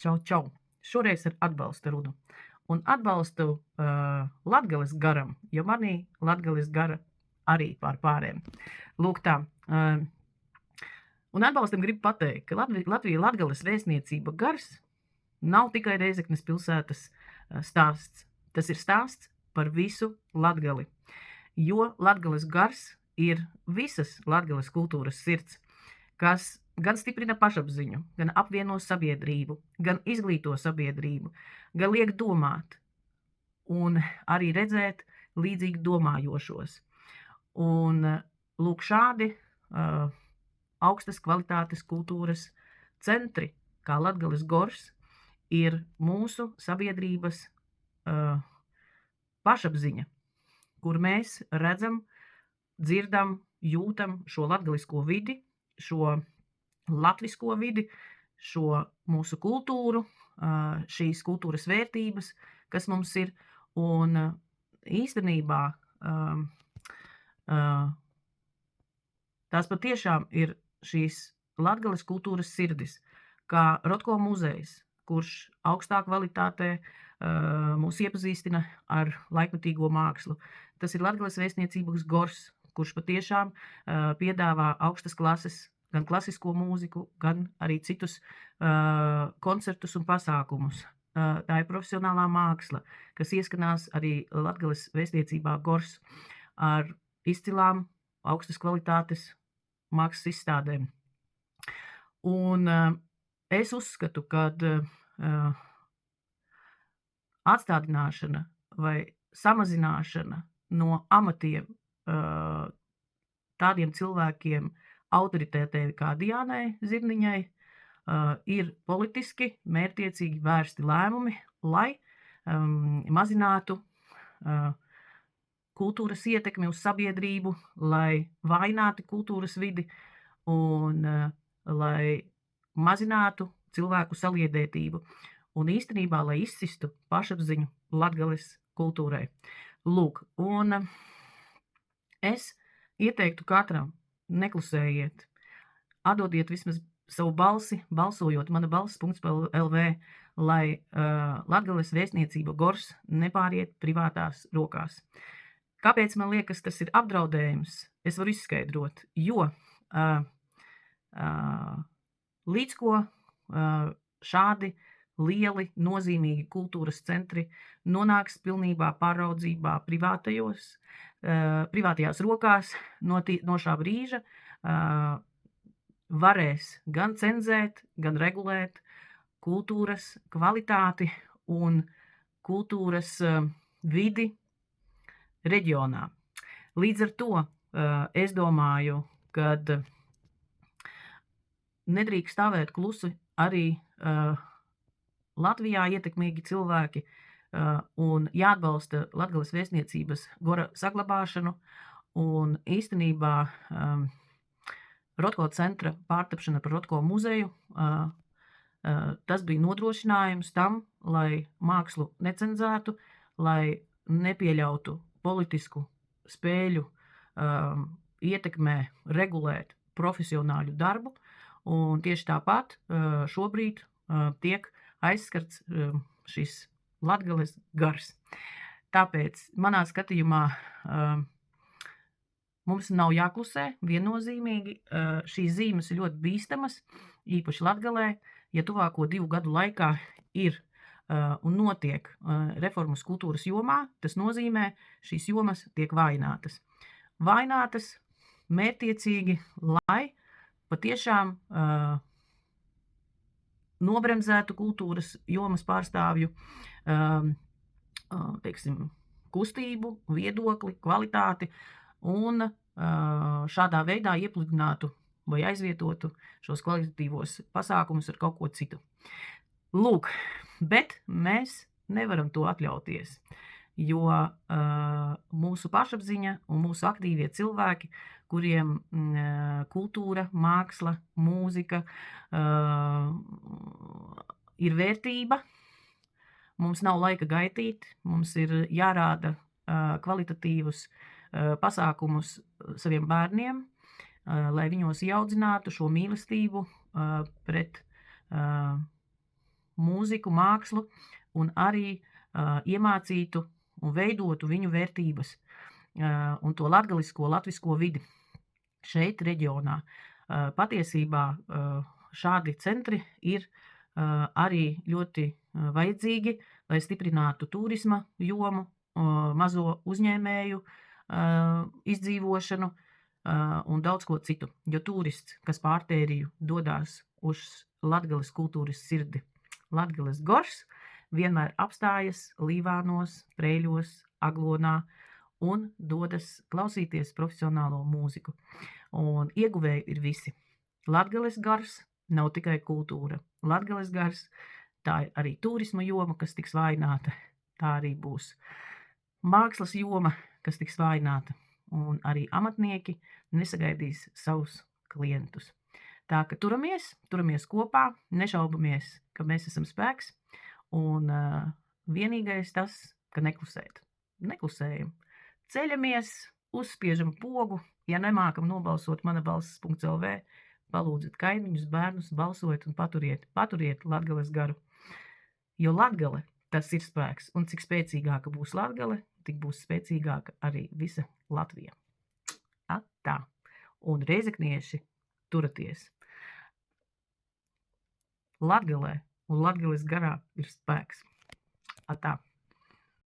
Čau, čau! Šoreiz ar atbalsta runu. Un atbalstu Latgales garam, jo manī Latgales gara arī pār pāriem. Lūk tā. Un atbalstam gribu pateikt, ka Latvija Latgales vēstniecība gars nav tikai Reizeknes pilsētas stāsts. Tas ir stāsts par visu Latgali. Jo Latgales gars ir visas Latgales kultūras sirds, kas gan stiprina pašapziņu, gan apvieno sabiedrību, gan izglīto sabiedrību, gan liek domāt un arī redzēt līdzīgi domājošos. Un lūk šādi augstas kvalitātes kultūras centri, kā Latgales gors, ir mūsu sabiedrības pašapziņa, kur mēs redzam, dzirdam, jūtam šo latgalisko vidi, šo latvisko vidi, šo mūsu kultūru, šīs kultūras vērtības, kas mums ir, un īstenībā tās patiešām ir šīs Latgales kultūras sirdis, kā Rotko muzejs, kurš augstā kvalitātē mūs iepazīstina ar laikmetīgo mākslu. Tas ir Latgales vēstniecības gors, kurš patiešām piedāvā augstas klases gan klasisko mūziku, gan arī citus koncertus un pasākumus. Tā ir profesionālā māksla, kas ieskanās arī Latgales vēstniecībā gors ar izcilām augstas kvalitātes mākslas izstādēm. Un es uzskatu, ka atstādināšana vai samazināšana no amatiem tādiem cilvēkiem, autoritātei kā Diānai Zirniņai, ir politiski mērķtiecīgi vērsti lēmumi, lai mazinātu kultūras ietekmi uz sabiedrību, lai vainātu kultūras vidi un lai mazinātu cilvēku saliedētību un īstenībā, lai izsistu pašapziņu Latgales kultūrai. Lūk, un es ieteiktu katram, neklusējiet, atdodiet vismaz savu balsi, balsojot mana balss.lv, lai Latgales vēstniecība gors nepāriet privātās rokās. Kāpēc man liekas, tas ir apdraudējums? Es varu izskaidrot, jo līdz ko šādi lieli, nozīmīgi kultūras centri nonāks pilnībā pāraudzībā privātajās rokās, no šā brīža varēs gan cenzēt, gan regulēt kultūras kvalitāti un kultūras vidi reģionā. Līdz ar to es domāju, ka nedrīkst stāvēt klusi arī Latvijā ietekmīgi cilvēki un jāatbalsta Latgales vēstniecības gora saglabāšanu un īstenībā Rotko centra pārtapšana par Rotko muzeju, tas bija nodrošinājums tam, lai mākslu necenzētu, lai nepieļautu politisku spēļu ietekmē regulēt profesionāļu darbu, un tieši tāpat šobrīd tiek aizskarts šis Latgales gars. Tāpēc manā skatījumā mums nav jāklusē viennozīmīgi. Šīs zīmes ir ļoti bīstamas, īpaši Latgalē, ja tuvāko 2 gadu laikā ir un notiek reformas kultūras jomā, tas nozīmē, šīs jomas tiek vājinātas. Vājinātas mērķtiecīgi, lai patiešām nobremzētu kultūras jomas pārstāvju, teiksim, kustību, viedokli, kvalitāti un šādā veidā iepludinātu vai aizvietotu šos kvalitatīvos pasākumus ar kaut ko citu. Lūk, bet mēs nevaram to atļauties, jo mūsu pašapziņa un mūsu aktīvie cilvēki, kuriem kultūra, māksla, mūzika ir vērtība, mums nav laika gaidīt, mums ir jārāda kvalitatīvus pasākumus saviem bērniem, lai viņos ieaudzinātu šo mīlestību pret mūziku, mākslu un arī iemācītu un veidotu viņu vērtības un to latvisko vidi šeit reģionā. Patiesībā šādi centri ir arī ļoti vajadzīgi, lai stiprinātu turisma jomu, mazo uzņēmēju izdzīvošanu un daudz ko citu, jo turists, kas pārtēriju dodās uz Latgales kultūras sirdi, Latgales gors, vienmēr apstājas Līvānos, Preiļos, Aglonā un dodas klausīties profesionālo mūziku. Un ieguvēji ir visi. Latgales gars nav tikai kultūra. Latgales gars, tā ir arī turisma joma, kas tiks vājināta. Tā arī būs mākslas joma, kas tiks vājināta. Un arī amatnieki nesagaidīs savus klientus. Tā ka turamies kopā, nešaubamies, ka mēs esam spēks. Un vienīgais tas, ka neklusēt. Neklusējam. Ceļamies, uzspiežam pogu, ja nemākam nobalsot manabalss.lv, palūdzat kaimiņus, bērnus, balsojiet un paturiet Latgales garu. Jo Latgale, tas ir spēks, un cik spēcīgāka būs Latgale, tik būs spēcīgāka arī visa Latvija. Atā. Un reizeknieši turaties. Latgalē un Latgales garā ir spēks. Atā.